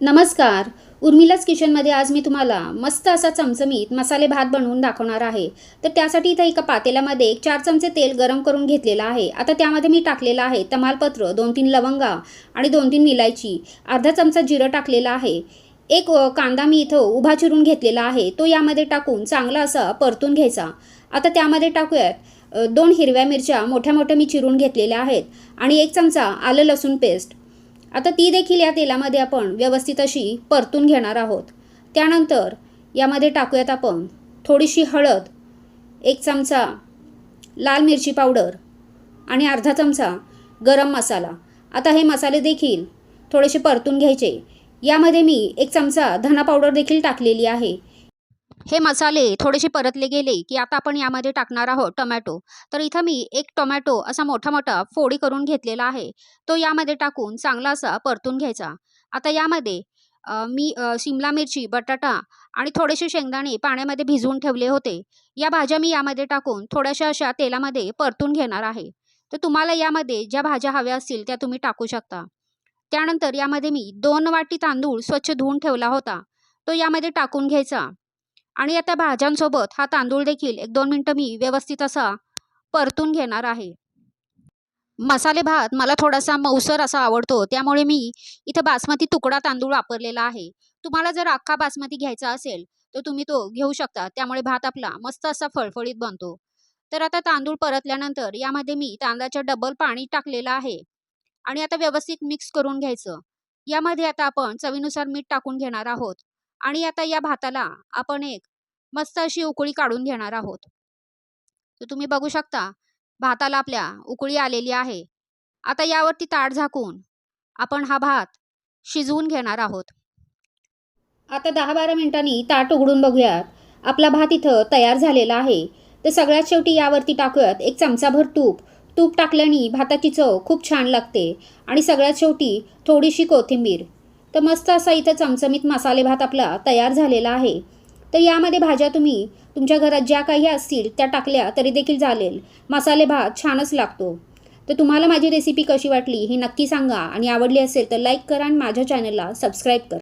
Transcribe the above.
नमस्कार. उर्मिलाच किचनमध्ये आज मी तुम्हाला मस्त असा चमचमीत मसाले भात बनवून दाखवणार आहे. तर त्यासाठी इथं एका पातेल्यामध्ये 4 चमचे तेल गरम करून घेतलेलं आहे. आता त्यामध्ये मी टाकलेलं आहे तमालपत्र, 2-3 लवंगा आणि 2-3 इलायची, अर्धा चमचा जिरं टाकलेलं आहे. एक कांदा मी इथं उभा चिरून घेतलेला आहे, तो यामध्ये टाकून चांगला असा परतून घ्यायचा. आता त्यामध्ये टाकूयात 2 हिरव्या मिरच्या मोठ्या मोठ्या मी चिरून घेतलेल्या आहेत आणि 1 चमचा आलं लसूण पेस्ट. आता ती देखील या तेलामध्ये आपण व्यवस्थित अशी परतून घेणार आहोत. त्यानंतर यामध्ये टाकूयात आपण थोडीशी हळद, 1 चमचा लाल मिरची पावडर आणि अर्धा चमचा गरम मसाला. आता हे मसाले देखील थोडेसे परतून घ्यायचे. यामध्ये मी 1 चमचा धना पावडर देखील टाकलेली आहे. हे मसाले थोडेसे परतले गेले की आता आपण यामध्ये टाकणार आहोत टोमॅटो. तर इथं मी 1 टोमॅटो असा मोठा मोठा फोडी करून घेतलेला आहे, तो यामध्ये टाकून चांगला असा परतून घ्यायचा. आता यामध्ये मी शिमला मिरची, बटाटा आणि थोडेसे शेंगदाणे पाण्यामध्ये भिजवून ठेवले होते. या भाज्या मी यामध्ये टाकून थोड्याशा अशा तेलामध्ये परतून घेणार आहे. तर तुम्हाला यामध्ये ज्या भाज्या हव्या असतील त्या तुम्ही टाकू शकता. त्यानंतर यामध्ये मी 2 वाटी तांदूळ स्वच्छ धुवून ठेवला होता, तो यामध्ये टाकून घ्यायचा. आणि आता भाज्यांसोबत हा तांदूळ देखील 1-2 मिनिटं मी व्यवस्थित असा परतून घेणार आहे. मसाले भात मला थोडासा मऊसर असा आवडतो, त्यामुळे मी इथं बासमती तुकडा तांदूळ वापरलेला आहे. तुम्हाला जर अख्खा बासमती घ्यायचा असेल तर तुम्ही तो घेऊ शकता. त्यामुळे भात आपला मस्त असा फळफळीत बनतो. तर आता तांदूळ परतल्यानंतर यामध्ये मी तांदळाच्या डबल पाणी टाकलेलं आहे आणि आता व्यवस्थित मिक्स करून घ्यायचं. यामध्ये आता आपण चवीनुसार मीठ टाकून घेणार आहोत आणि आता या भाताला आपण एक मस्त अशी उकळी काढून घेणार आहोत. तर तुम्ही बघू शकता भाताला आपल्या उकळी आलेली आहे. आता यावरती ताट झाकून आपण हा भात शिजवून घेणार आहोत. आता 10-12 मिनिटांनी ताट उघडून बघूयात. आपला भात इथं तयार झालेला आहे. तर सगळ्यात शेवटी यावरती टाकूयात 1 चमचाभर तूप. तूप टाकल्याने भाताची चव खूप छान लागते आणि सगळ्यात शेवटी थोडीशी कोथिंबीर. तर मस्त असा इथं चमचमीत मसाले भात आपला तयार झालेला आहे. तर यामध्ये भाज्या तुम्ही तुमच्या घरात ज्या काही असतील त्या टाकल्या तरी देखील चालेल. मसाले भात छानच लागतो. तर तुम्हाला माझी रेसिपी कशी वाटली हे नक्की सांगा आणि आवडली असेल तर लाईक करा आणि माझ्या चॅनलला सबस्क्राईब करा.